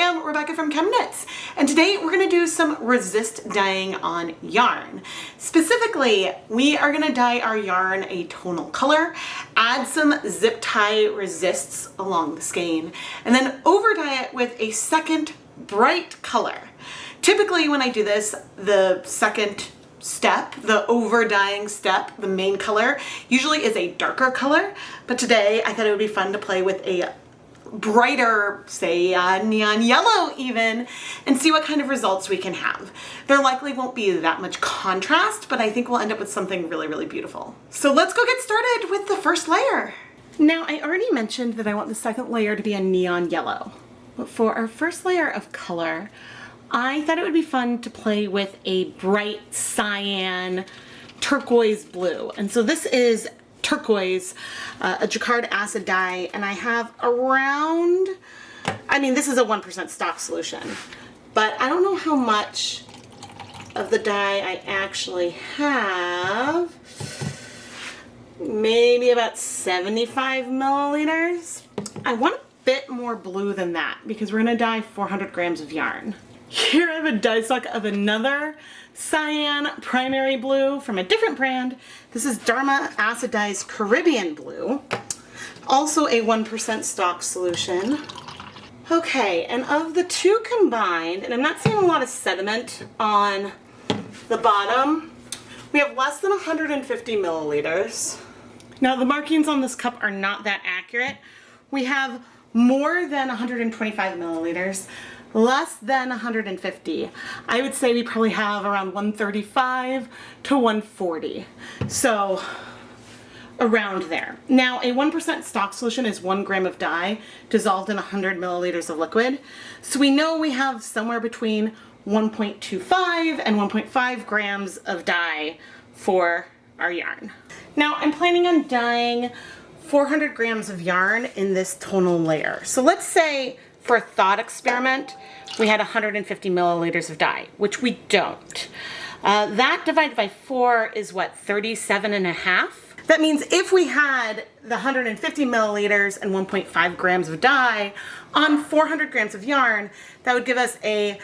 am Rebecca from ChemKnits, and today we're going to do some resist dyeing on yarn. Specifically, we are going to dye our yarn a tonal color, add some zip tie resists along the skein, and then over dye it with a second bright color. Typically when I do this, the second step, the over dyeing step, the main color, usually is a darker color, but today I thought it would be fun to play with a brighter, say neon yellow even, and see what kind of results we can have. There likely won't be that much contrast, but I think we'll end up with something really, really beautiful. So let's go get started with the first layer. Now, I already mentioned that I want the second layer to be a neon yellow, but for our first layer of color, I thought it would be fun to play with a bright cyan turquoise blue. And so this is turquoise, a Jacquard acid dye, and I have around, this is a 1% stock solution, but I don't know how much of the dye I actually have. Maybe about 75 milliliters. I want a bit more blue than that because we're gonna dye 400 grams of yarn. Here I have a dye stock of another cyan primary blue from a different brand. This is Dharma Acid Dye's Caribbean Blue. Also a 1% stock solution. Okay, and of the two combined, and I'm not seeing a lot of sediment on the bottom, we have less than 150 milliliters. Now the markings on this cup are not that accurate. We have more than 125 milliliters. Less than 150. I would say we probably have around 135 to 140. So around there. Now a 1% stock solution is 1 gram of dye dissolved in 100 milliliters of liquid. So we know we have somewhere between 1.25 and 1.5 grams of dye for our yarn. Now I'm planning on dyeing 400 grams of yarn in this tonal layer. So let's say for a thought experiment, we had 150 milliliters of dye, which we don't. That divided by 4 is what, 37 and a half? That means if we had the 150 milliliters and 1.5 grams of dye on 400 grams of yarn, that would give us a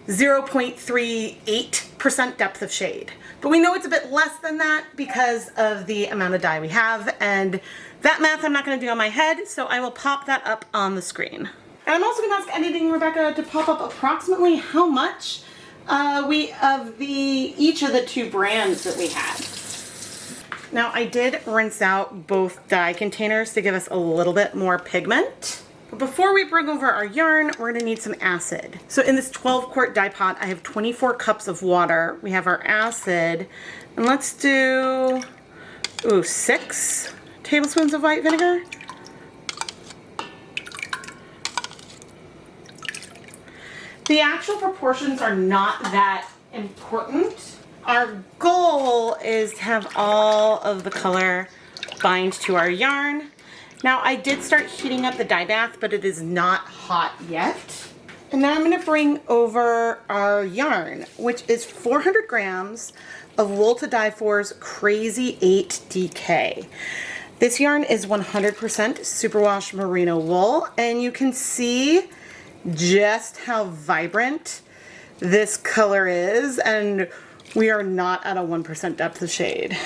0.38% depth of shade. But we know it's a bit less than that because of the amount of dye we have, and that math I'm not going to do on my head, so I will pop that up on the screen. And I'm also going to ask Editing Rebecca to pop up approximately how much each of the two brands that we had. Now I did rinse out both dye containers to give us a little bit more pigment. But before we bring over our yarn, we're going to need some acid. So in this 12 quart dye pot, I have 24 cups of water. We have our acid, and let's do 6 tablespoons of white vinegar. The actual proportions are not that important. Our goal is to have all of the color bind to our yarn. Now I did start heating up the dye bath, but it is not hot yet. And now I'm going to bring over our yarn, which is 400 grams of Wool to Dye For's Crazy 8 DK. This yarn is 100% superwash merino wool, and you can see just how vibrant this color is, and we are not at a 1% depth of shade.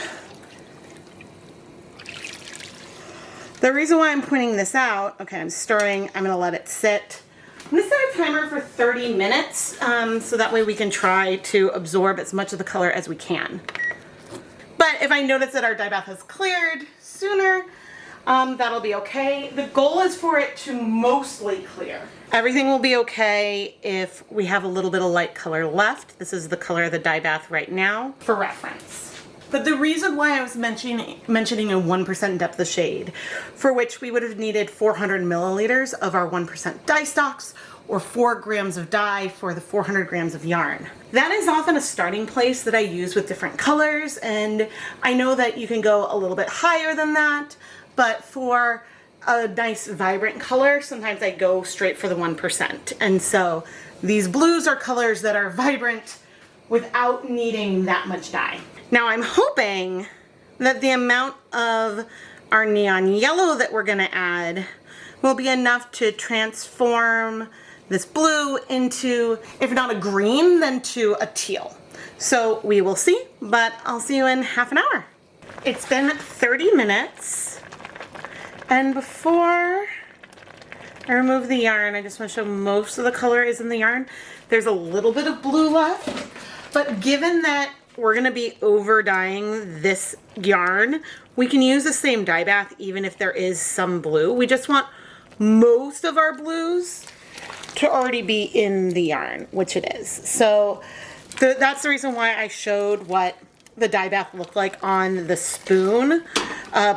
The reason why I'm pointing this out, okay, I'm stirring, I'm gonna let it sit. I'm gonna set a timer for 30 minutes so that way we can try to absorb as much of the color as we can. But if I notice that our dye bath has cleared sooner, that'll be okay. The goal is for it to mostly clear. Everything will be okay if we have a little bit of light color left. This is the color of the dye bath right now for reference. But the reason why I was mentioning a 1% depth of shade, for which we would have needed 400 milliliters of our 1% dye stocks, or 4 grams of dye for the 400 grams of yarn. That is often a starting place that I use with different colors, and I know that you can go a little bit higher than that, but for a nice vibrant color, sometimes I go straight for the 1%. And so these blues are colors that are vibrant without needing that much dye. Now I'm hoping that the amount of our neon yellow that we're gonna add will be enough to transform this blue into, if not a green, then to a teal. So we will see, but I'll see you in half an hour. It's been 30 minutes, and before I remove the yarn, I just want to show most of the color is in the yarn. There's a little bit of blue left, but given that we're going to be over dyeing this yarn, we can use the same dye bath even if there is some blue. We just want most of our blues to already be in the yarn, which it is. So that's the reason why I showed what the dye bath looked like on the spoon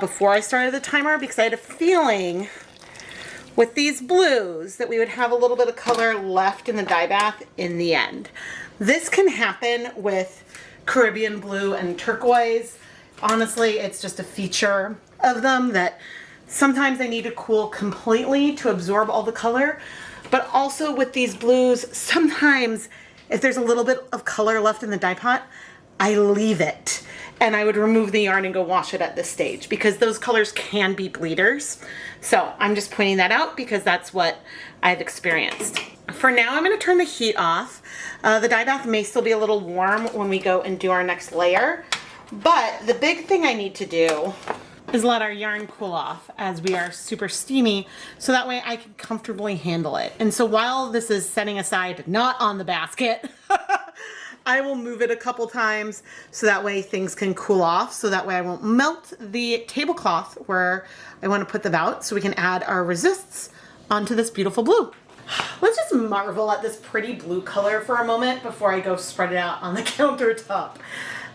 before I started the timer, because I had a feeling with these blues that we would have a little bit of color left in the dye bath in the end. This can happen with Caribbean blue and turquoise. Honestly, it's just a feature of them that sometimes they need to cool completely to absorb all the color. But also with these blues, sometimes if there's a little bit of color left in the dye pot, I leave it and I would remove the yarn and go wash it at this stage, because those colors can be bleeders. So I'm just pointing that out because that's what I've experienced. For now, I'm going to turn the heat off. The dye bath may still be a little warm when we go and do our next layer, but the big thing I need to do is let our yarn cool off as we are super steamy, so that way I can comfortably handle it. And so while this is setting aside, not on the basket, I will move it a couple times so that way things can cool off, so that way I won't melt the tablecloth where I want to put them out, so we can add our resists onto this beautiful blue. Let's just marvel at this pretty blue color for a moment before I go spread it out on the countertop.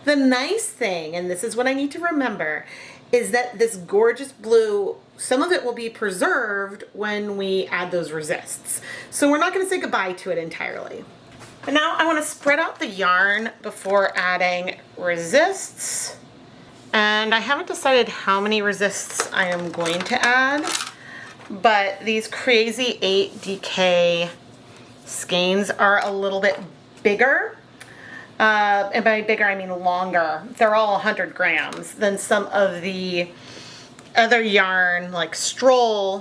The nice thing, and this is what I need to remember, is that this gorgeous blue, some of it will be preserved when we add those resists. So we're not going to say goodbye to it entirely. But now I want to spread out the yarn before adding resists. And I haven't decided how many resists I am going to add, but these crazy 8DK skeins are a little bit bigger. And by bigger, I mean longer. They're all 100 grams than some of the other yarn, like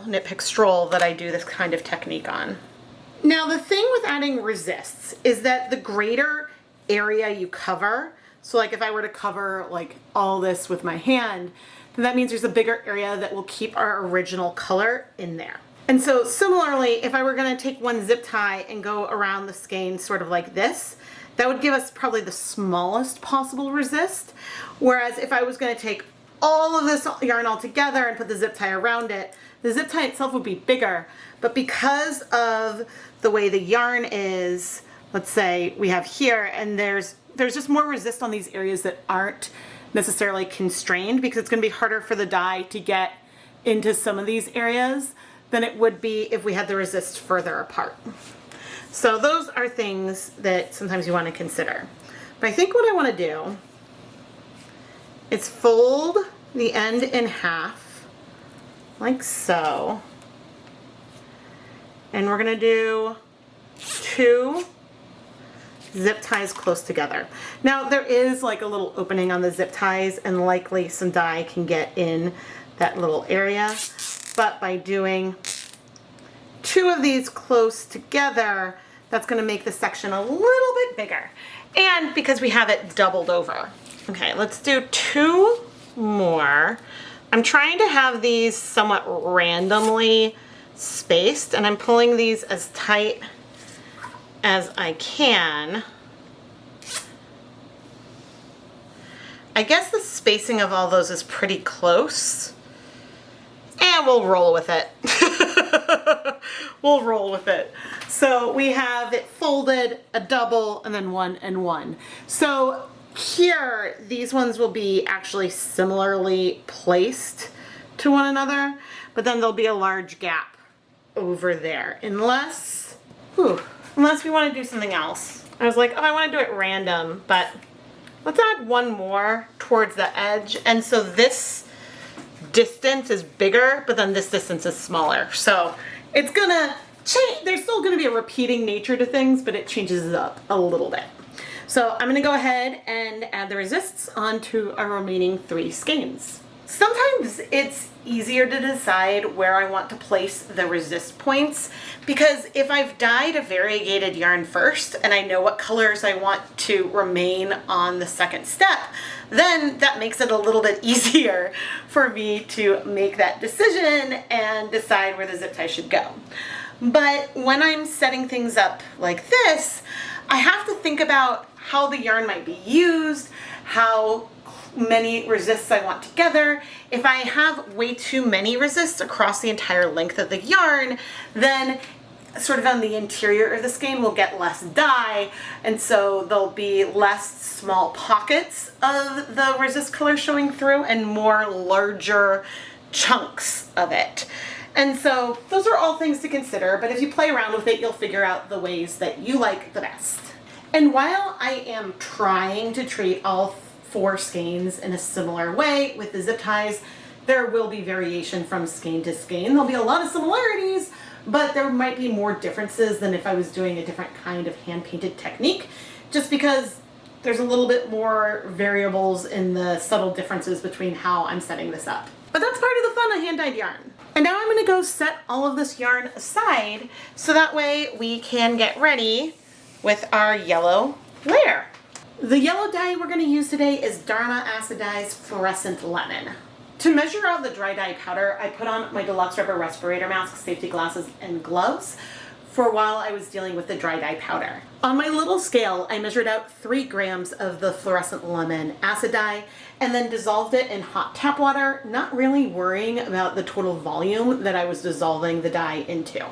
Knit Pick Stroll, that I do this kind of technique on. Now, the thing with adding resists is that the greater area you cover, so like if I were to cover like all this with my hand, then that means there's a bigger area that will keep our original color in there. And so similarly, if I were going to take one zip tie and go around the skein sort of like this, that would give us probably the smallest possible resist. Whereas if I was going to take all of this yarn all together and put the zip tie around it, the zip tie itself would be bigger. But because of the way the yarn is, let's say we have here, and there's just more resist on these areas that aren't necessarily constrained, because it's going to be harder for the dye to get into some of these areas than it would be if we had the resist further apart. So those are things that sometimes you want to consider. But I think what I want to do is fold the end in half, like so. And we're going to do 2 zip ties close together. Now there is like a little opening on the zip ties, and likely some dye can get in that little area. But by doing 2 of these close together, that's going to make the section a little bit bigger. And because we have it doubled over. Okay, let's do 2 more. I'm trying to have these somewhat randomly spaced, and I'm pulling these as tight as I can. I guess the spacing of all those is pretty close. And we'll roll with it. We'll roll with it. So we have it folded, a double, and then 1 and 1. So here, these ones will be actually similarly placed to one another, but then there'll be a large gap over there, unless we want to do something else. I was like, oh, I want to do it random, but let's add 1 more towards the edge. And so this distance is bigger, but then this distance is smaller. So it's gonna change. There's still gonna be a repeating nature to things, but it changes it up a little bit. So I'm gonna go ahead and add the resists onto our remaining 3 skeins. Sometimes it's easier to decide where I want to place the resist points, because if I've dyed a variegated yarn first and I know what colors I want to remain on the second step, then that makes it a little bit easier for me to make that decision and decide where the zip tie should go. But when I'm setting things up like this, I have to think about how the yarn might be used, how many resists I want together. If I have way too many resists across the entire length of the yarn, then sort of on the interior of the skein will get less dye, and so there'll be less small pockets of the resist color showing through and more larger chunks of it. And so those are all things to consider, but if you play around with it, you'll figure out the ways that you like the best. And while I am trying to treat all 4 skeins in a similar way with the zip ties, there will be variation from skein to skein. There'll be a lot of similarities, but there might be more differences than if I was doing a different kind of hand-painted technique, just because there's a little bit more variables in the subtle differences between how I'm setting this up. But that's part of the fun of hand-dyed yarn. And now I'm gonna go set all of this yarn aside so that way we can get ready with our yellow layer. The yellow dye we're going to use today is Dharma Acid Dye's Fluorescent Lemon. To measure out the dry dye powder, I put on my deluxe rubber respirator mask, safety glasses, and gloves for while I was dealing with the dry dye powder. On my little scale, I measured out 3 grams of the Fluorescent Lemon acid dye and then dissolved it in hot tap water, not really worrying about the total volume that I was dissolving the dye into.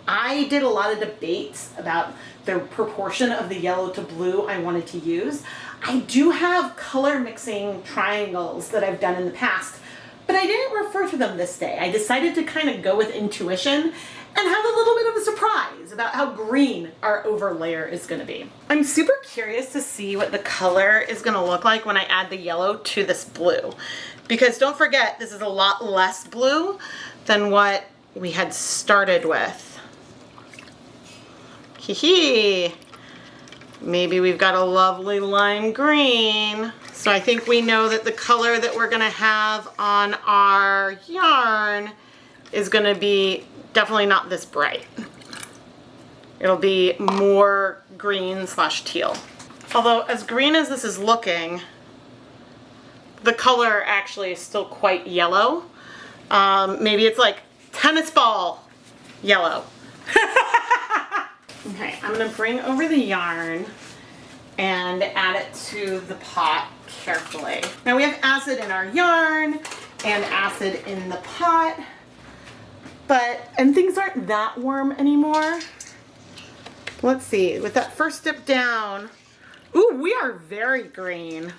I did a lot of debates about the proportion of the yellow to blue I wanted to use. I do have color mixing triangles that I've done in the past, but I didn't refer to them this day. I decided to kind of go with intuition and have a little bit of a surprise about how green our overlayer is going to be. I'm super curious to see what the color is going to look like when I add the yellow to this blue, because don't forget, this is a lot less blue than what we had started with. Hee. Maybe we've got a lovely lime green. So I think we know that the color that we're gonna have on our yarn is gonna be definitely not this bright. It'll be more green / teal. Although as green as this is looking, the color actually is still quite yellow. Maybe it's like tennis ball yellow. Okay, I'm gonna bring over the yarn and add it to the pot carefully. Now we have acid in our yarn and acid in the pot, and things aren't that warm anymore. Let's see, with that first dip down, ooh, we are very green.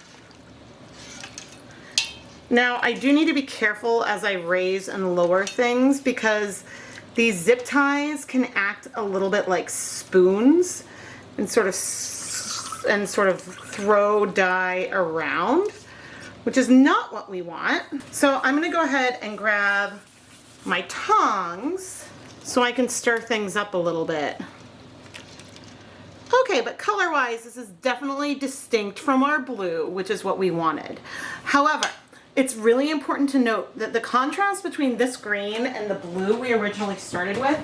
Now I do need to be careful as I raise and lower things, because these zip ties can act a little bit like spoons and sort of throw dye around, which is not what we want. So I'm gonna go ahead and grab my tongs so I can stir things up a little bit. Okay, but color-wise, this is definitely distinct from our blue, which is what we wanted. However, it's really important to note that the contrast between this green and the blue we originally started with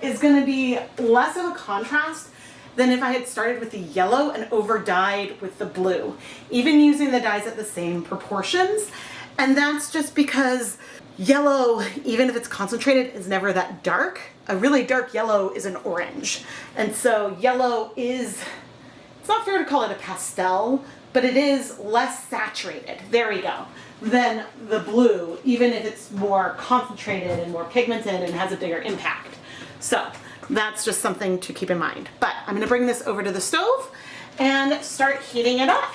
is going to be less of a contrast than if I had started with the yellow and over-dyed with the blue, even using the dyes at the same proportions. And that's just because yellow, even if it's concentrated, is never that dark. A really dark yellow is an orange. And so yellow is, it's not fair to call it a pastel, but it is less saturated, there we go, than the blue, even if it's more concentrated and more pigmented and has a bigger impact. So that's just something to keep in mind. But I'm gonna bring this over to the stove and start heating it up.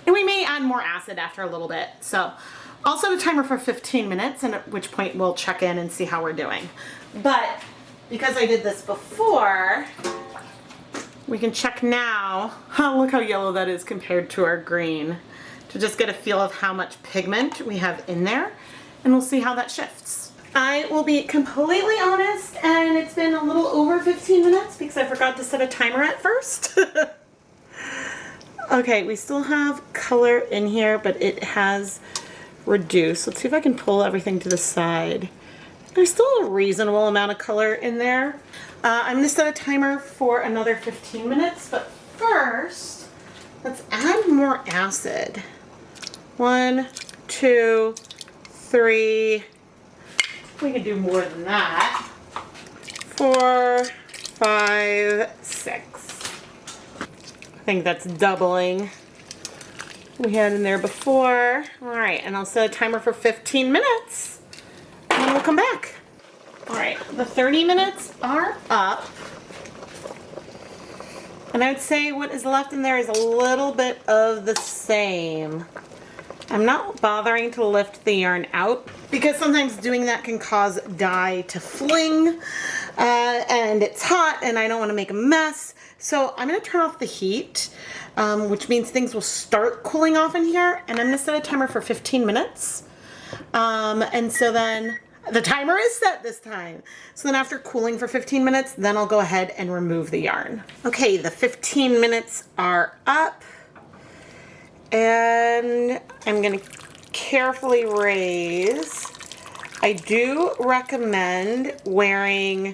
And we may add more acid after a little bit. So I'll set a timer for 15 minutes, and at which point we'll check in and see how we're doing. But because I did this before, we can check now. Oh, look how yellow that is compared to our green, to just get a feel of how much pigment we have in there, and we'll see how that shifts. I will be completely honest, and it's been a little over 15 minutes because I forgot to set a timer at first. Okay, we still have color in here, but it has reduce. Let's see if I can pull everything to the side. There's still a reasonable amount of color in there. I'm gonna set a timer for another 15 minutes, but first, let's add more acid. 1, 2, 3. We could do more than that. 4, 5, 6. I think that's doubling we had in there before. All right, and I'll set a timer for 15 minutes, and then we'll come back. All right, the 30 minutes are up. And I'd say what is left in there is a little bit of the same. I'm not bothering to lift the yarn out because sometimes doing that can cause dye to fling and it's hot and I don't want to make a mess. So I'm going to turn off the heat, which means things will start cooling off in here, and I'm going to set a timer for 15 minutes. And so then the timer is set this time. So then after cooling for 15 minutes, then I'll go ahead and remove the yarn. Okay, the 15 minutes are up. And I'm going to carefully raise. I do recommend wearing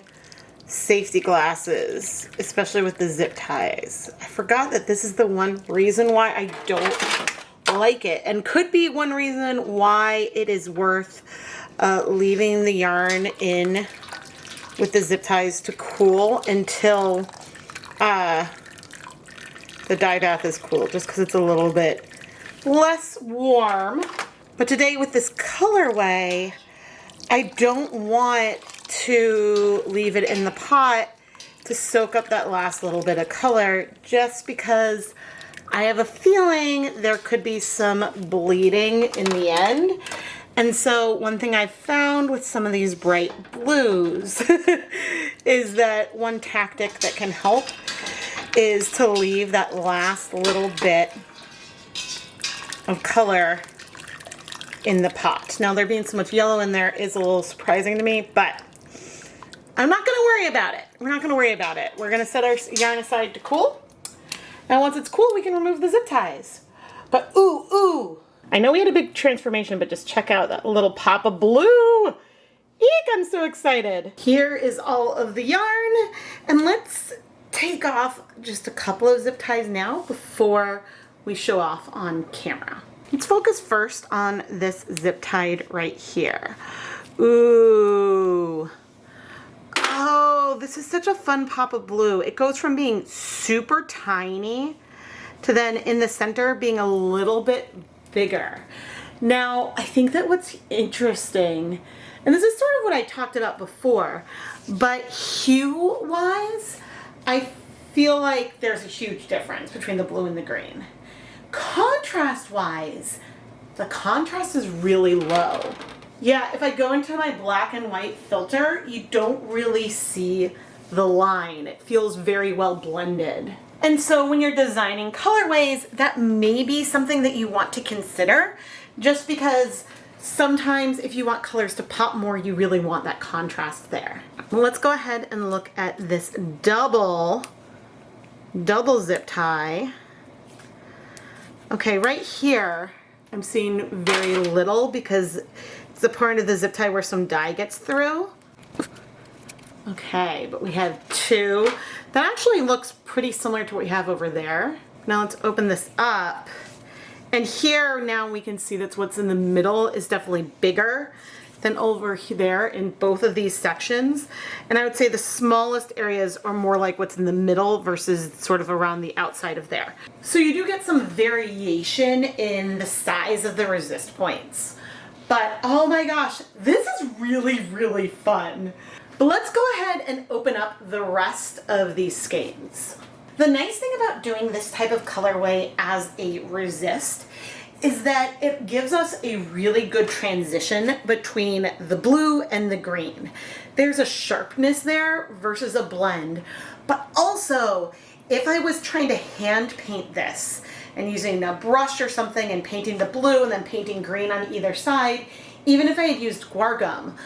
safety glasses, especially with the zip ties. I forgot that this is the one reason why I don't like it, and could be one reason why it is worth leaving the yarn in with the zip ties to cool until the dye bath is cool, just because it's a little bit less warm. But today with this colorway, I don't want to leave it in the pot to soak up that last little bit of color, just because I have a feeling there could be some bleeding in the end. And so one thing I've found with some of these bright blues is that one tactic that can help is to leave that last little bit of color in the pot. Now, there being so much yellow in there is a little surprising to me, but I'm not gonna worry about it. We're not gonna worry about it. We're gonna set our yarn aside to cool. Now, once it's cool, we can remove the zip ties. But ooh, I know we had a big transformation, but just check out that little pop of blue. Eek, I'm so excited. Here is all of the yarn, and let's take off just a couple of zip ties now before we show off on camera. Let's focus first on this zip tied right here. Ooh. Oh, this is such a fun pop of blue. It goes from being super tiny to then in the center being a little bit bigger. Now, I think that what's interesting, and this is sort of what I talked about before, but hue-wise, I feel like there's a huge difference between the blue and the green. Contrast-wise, the contrast is really low. Yeah, if I go into my black and white filter, you don't really see the line. It feels very well blended. And so when you're designing colorways, that may be something that you want to consider, just because sometimes if you want colors to pop more, you really want that contrast there. Well, let's go ahead and look at this double zip tie. Okay, right here, I'm seeing very little because it's the part of the zip tie where some dye gets through. Okay, but we have two. That actually looks pretty similar to what we have over there. Now let's open this up. And here now we can see that what's in the middle is definitely bigger than over there in both of these sections. And I would say the smallest areas are more like what's in the middle versus sort of around the outside of there. So you do get some variation in the size of the resist points. But oh my gosh, this is really, really fun. But let's go ahead and open up the rest of these skeins. The nice thing about doing this type of colorway as a resist is that it gives us a really good transition between the blue and the green. There's a sharpness there versus a blend, but also if I was trying to hand paint this and using a brush or something and painting the blue and then painting green on either side, even if I had used guar gum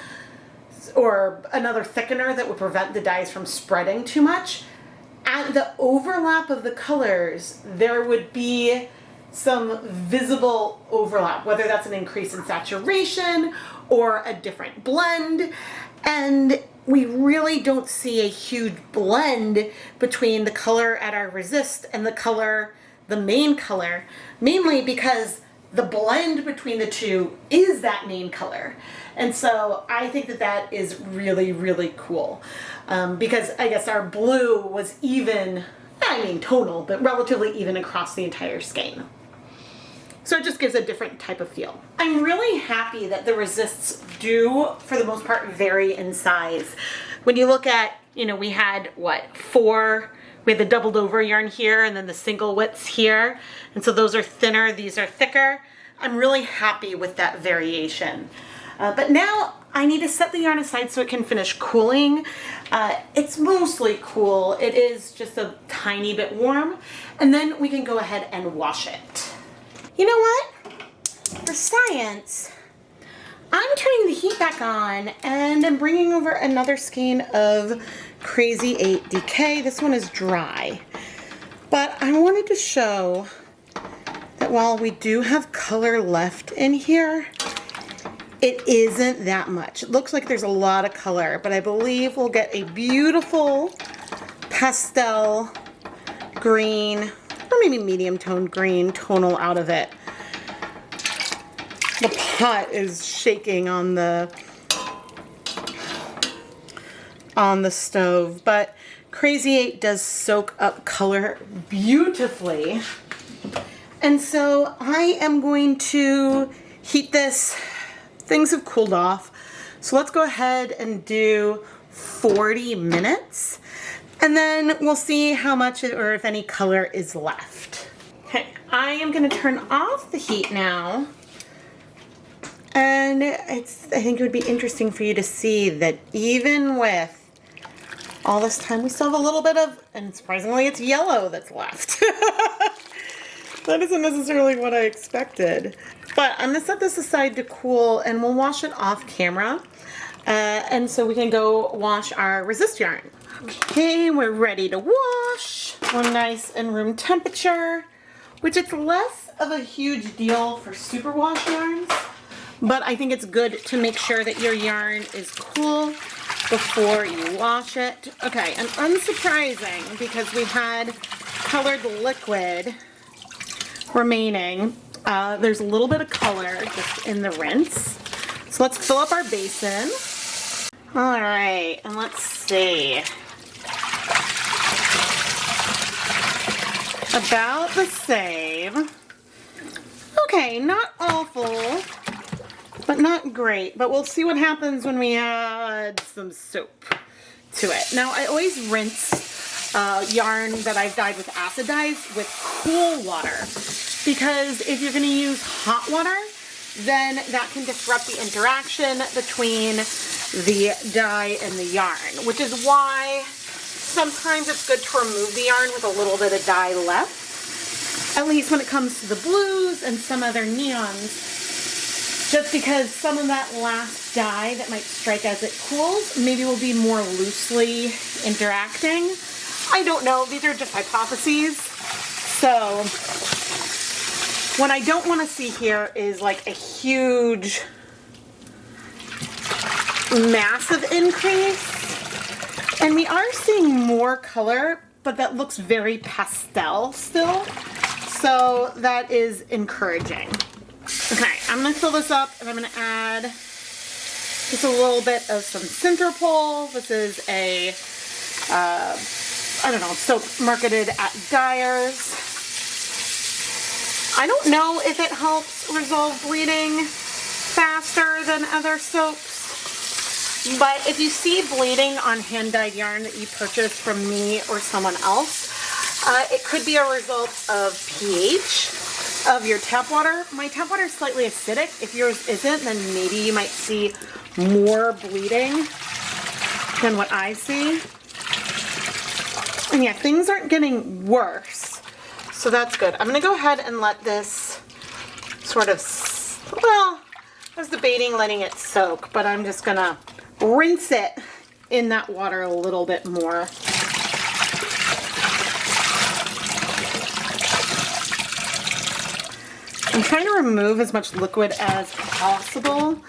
or another thickener that would prevent the dyes from spreading too much, at the overlap of the colors, there would be some visible overlap, whether that's an increase in saturation or a different blend. And we really don't see a huge blend between the color at our resist and the color, the main color, mainly because the blend between the two is that main color. And so I think that that is really, really cool. Because I guess our blue was even, I mean tonal, but relatively even across the entire skein. So it just gives a different type of feel. I'm really happy that the resists do, for the most part, vary in size. When you look at, you know, we had, what, we had the doubled over yarn here and then the single widths here. And so those are thinner, these are thicker. I'm really happy with that variation. But now I need to set the yarn aside so it can finish cooling. It's mostly cool. It is just a tiny bit warm. And then we can go ahead and wash it. You know what? For science, I'm turning the heat back on and I'm bringing over another skein of Crazy 8 DK. This one is dry. But I wanted to show that while we do have color left in here, it isn't that much. It looks like there's a lot of color, but I believe we'll get a beautiful pastel green, or maybe medium toned green tonal out of it. The pot is shaking on the stove, but Crazy 8 does soak up color beautifully. And so I am going to heat this. Things have cooled off. So let's go ahead and do 40 minutes. And then we'll see how much or if any color is left. Okay, I am going to turn off the heat now. And I think it would be interesting for you to see that even with all this time, we still have a little bit of, and surprisingly it's yellow that's left. That isn't necessarily what I expected. But I'm going to set this aside to cool and we'll wash it off camera. And so we can go wash our resist yarn. Okay, we're ready to wash. We're nice and room temperature, which it's less of a huge deal for superwash yarns. But I think it's good to make sure that your yarn is cool before you wash it. Okay, and unsurprising, because we had colored liquid remaining, there's a little bit of color just in the rinse. So let's fill up our basin. All right, and let's see. About the same. Okay, not awful, but not great. But we'll see what happens when we add some soap to it. Now, I always rinse yarn that I've dyed with acid dyes with cool water, because if you're going to use hot water, then that can disrupt the interaction between the dye and the yarn, which is why sometimes it's good to remove the yarn with a little bit of dye left, at least when it comes to the blues and some other neons, just because some of that last dye that might strike as it cools maybe will be more loosely interacting. I don't know, these are just hypotheses. So what I don't want to see here is like a huge, massive increase. And we are seeing more color, but that looks very pastel still. So that is encouraging. Okay, I'm going to fill this up and I'm going to add just a little bit of some Centerpole. This is a, I don't know, soap marketed at Dyer's. I don't know if it helps resolve bleeding faster than other soaps, but if you see bleeding on hand-dyed yarn that you purchase from me or someone else, it could be a result of pH of your tap water. My tap water is slightly acidic. If yours isn't, then maybe you might see more bleeding than what I see. And yeah, things aren't getting worse, so that's good. I'm gonna go ahead and let this sort of, well, I was debating letting it soak, but I'm just gonna rinse it in that water a little bit more. I'm trying to remove as much liquid as possible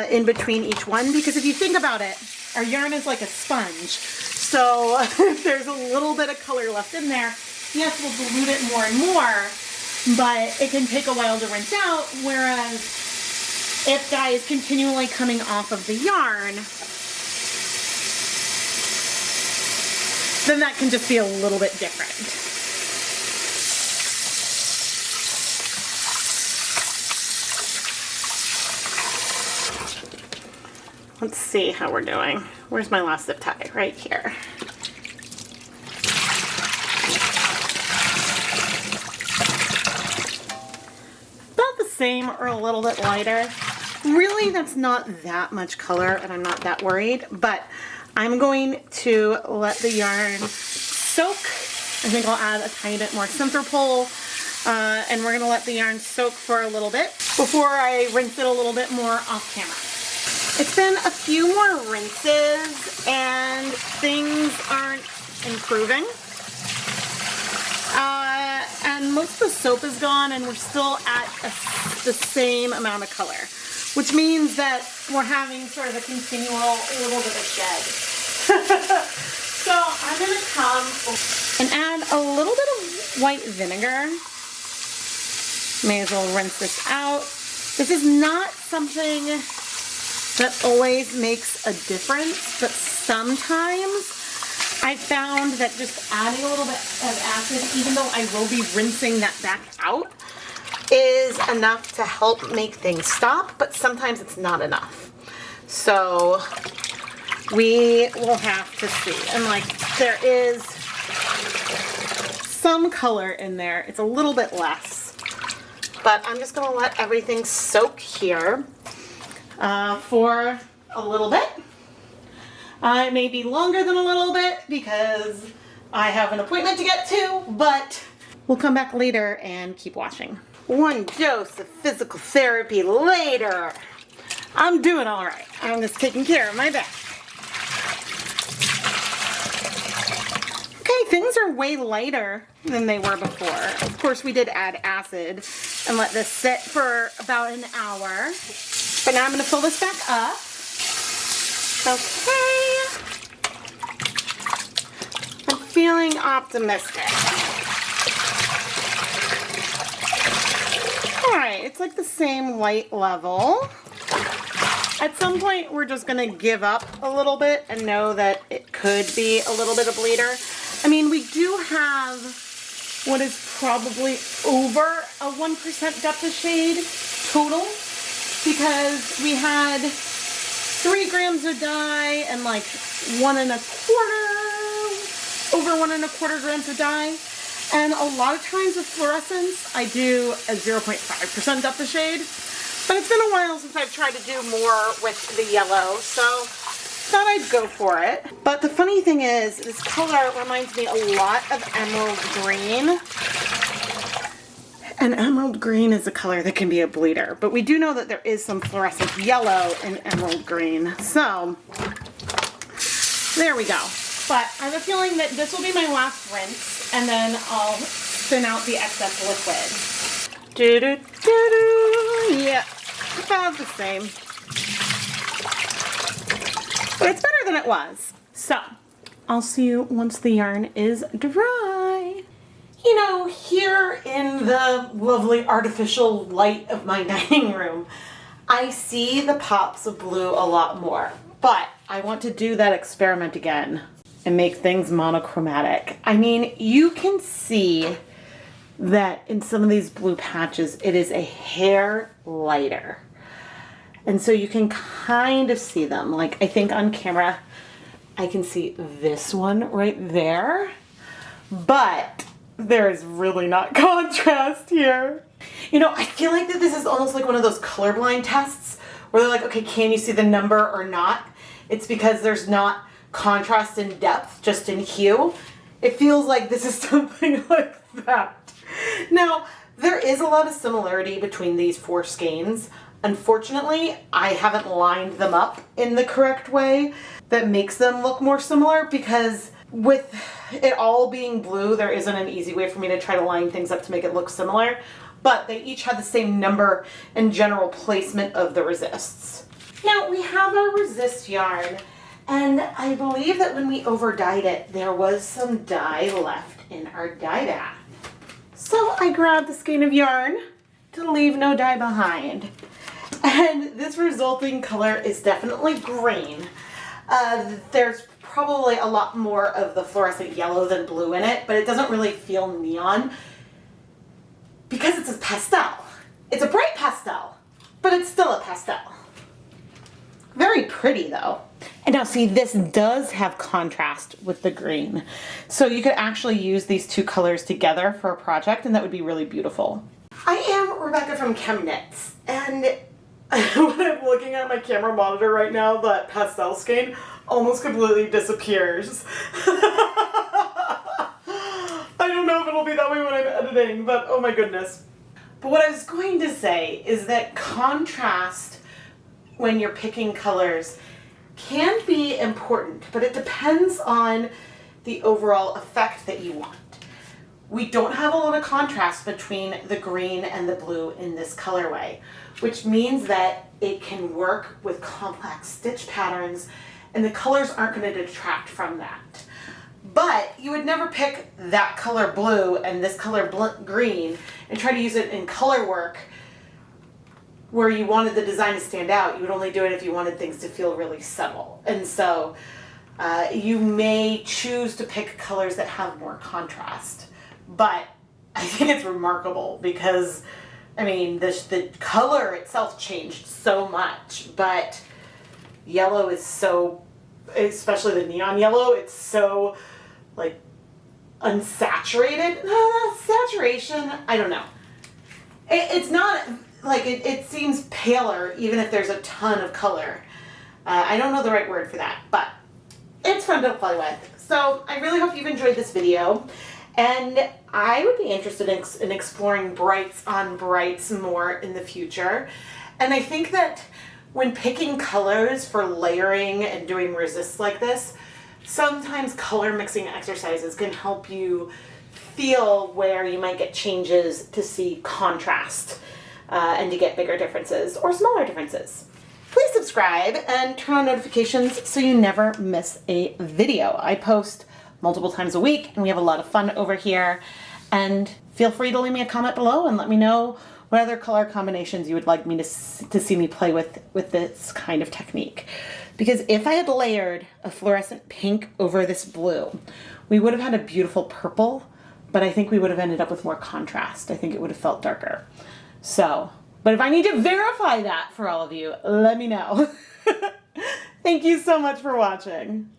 in between each one, because if you think about it, our yarn is like a sponge. So if there's a little bit of color left in there, yes, we'll dilute it more and more, but it can take a while to rinse out, whereas if dye is continually coming off of the yarn, then that can just be a little bit different. Let's see how we're doing. Where's my last zip tie? Right here. About the same or a little bit lighter. Really, that's not that much color and I'm not that worried, but I'm going to let the yarn soak. I think I'll add a tiny bit more center pole, and we're gonna let the yarn soak for a little bit before I rinse it a little bit more off camera. It's been a few more rinses and things aren't improving. And most of the soap is gone and we're still at the same amount of color, which means that we're having sort of a continual little bit of shed. So I'm going to come and add a little bit of white vinegar. May as well rinse this out. This is not something that always makes a difference, but sometimes I found that just adding a little bit of acid, even though I will be rinsing that back out, is enough to help make things stop, but sometimes it's not enough. So we will have to see. And like, there is some color in there. It's a little bit less, but I'm just gonna let everything soak here for a little bit. It may be longer than a little bit because I have an appointment to get to, but we'll come back later and keep washing. One dose of physical therapy later. I'm doing all right. I'm just taking care of my back. Okay, things are way lighter than they were before. Of course, we did add acid and let this sit for about an hour. But now I'm going to fill this back up. Okay. I'm feeling optimistic. Alright, it's like the same light level. At some point, we're just going to give up a little bit and know that it could be a little bit of bleeder. I mean, we do have what is probably over a 1% depth of shade total, because we had 3 grams of dye and like over 1 1/4 grams of dye. And a lot of times with fluorescents, I do a 0.5% depth of shade. But it's been a while since I've tried to do more with the yellow, so thought I'd go for it. But the funny thing is, this color reminds me a lot of emerald green. And emerald green is a color that can be a bleeder. But we do know that there is some fluorescent yellow in emerald green. So, there we go. But I have a feeling that this will be my last rinse, and then I'll thin out the excess liquid. Do-do-do-do. Yeah, about the same. But it's better than it was. So, I'll see you once the yarn is dry. You know, here in the lovely artificial light of my dining room, I see the pops of blue a lot more. But I want to do that experiment again and make things monochromatic. I mean, you can see that in some of these blue patches, it is a hair lighter. And so you can kind of see them. Like, I think on camera, I can see this one right there. But there's really not contrast here. You know, I feel like that this is almost like one of those colorblind tests where they're like, okay, can you see the number or not? It's because there's not contrast in depth, just in hue. It feels like this is something like that. Now, there is a lot of similarity between these 4 skeins. Unfortunately, I haven't lined them up in the correct way that makes them look more similar, because with it all being blue, there isn't an easy way for me to try to line things up to make it look similar. but they each had the same number and general placement of the resists. Now we have our resist yarn, and I believe that when we over dyed it, there was some dye left in our dye bath. So I grabbed a skein of yarn to leave no dye behind. And this resulting color is definitely green. There's probably a lot more of the fluorescent yellow than blue in it, but it doesn't really feel neon because it's a pastel. It's a bright pastel, but it's still a pastel. Very pretty though. And now see, this does have contrast with the green. So you could actually use these two colors together for a project, and that would be really beautiful. I am Rebecca from ChemKnits, and when I'm looking at my camera monitor right now, that pastel skein almost completely disappears. I don't know if it'll be that way when I'm editing, but oh my goodness. But what I was going to say is that contrast when you're picking colors can be important, but it depends on the overall effect that you want. We don't have a lot of contrast between the green and the blue in this colorway, which means that it can work with complex stitch patterns and the colors aren't going to detract from that. But you would never pick that color blue and this color green and try to use it in color work where you wanted the design to stand out. You would only do it if you wanted things to feel really subtle. And so you may choose to pick colors that have more contrast. But I think it's remarkable because, I mean, the color itself changed so much, but yellow is so, especially the neon yellow, it's so like unsaturated. Saturation, I don't know. It's not, like, it seems paler even if there's a ton of color. I don't know the right word for that, but it's fun to play with. So I really hope you've enjoyed this video, and I would be interested in exploring brights on brights more in the future. And I think that when picking colors for layering and doing resists like this, sometimes color mixing exercises can help you feel where you might get changes to see contrast and to get bigger differences or smaller differences. Please subscribe and turn on notifications so you never miss a video. I post multiple times a week and we have a lot of fun over here. And feel free to leave me a comment below and let me know what other color combinations you would like me to see me play with this kind of technique. Because if I had layered a fluorescent pink over this blue, we would have had a beautiful purple, but I think we would have ended up with more contrast. I think it would have felt darker. So, but if I need to verify that for all of you, let me know. Thank you so much for watching.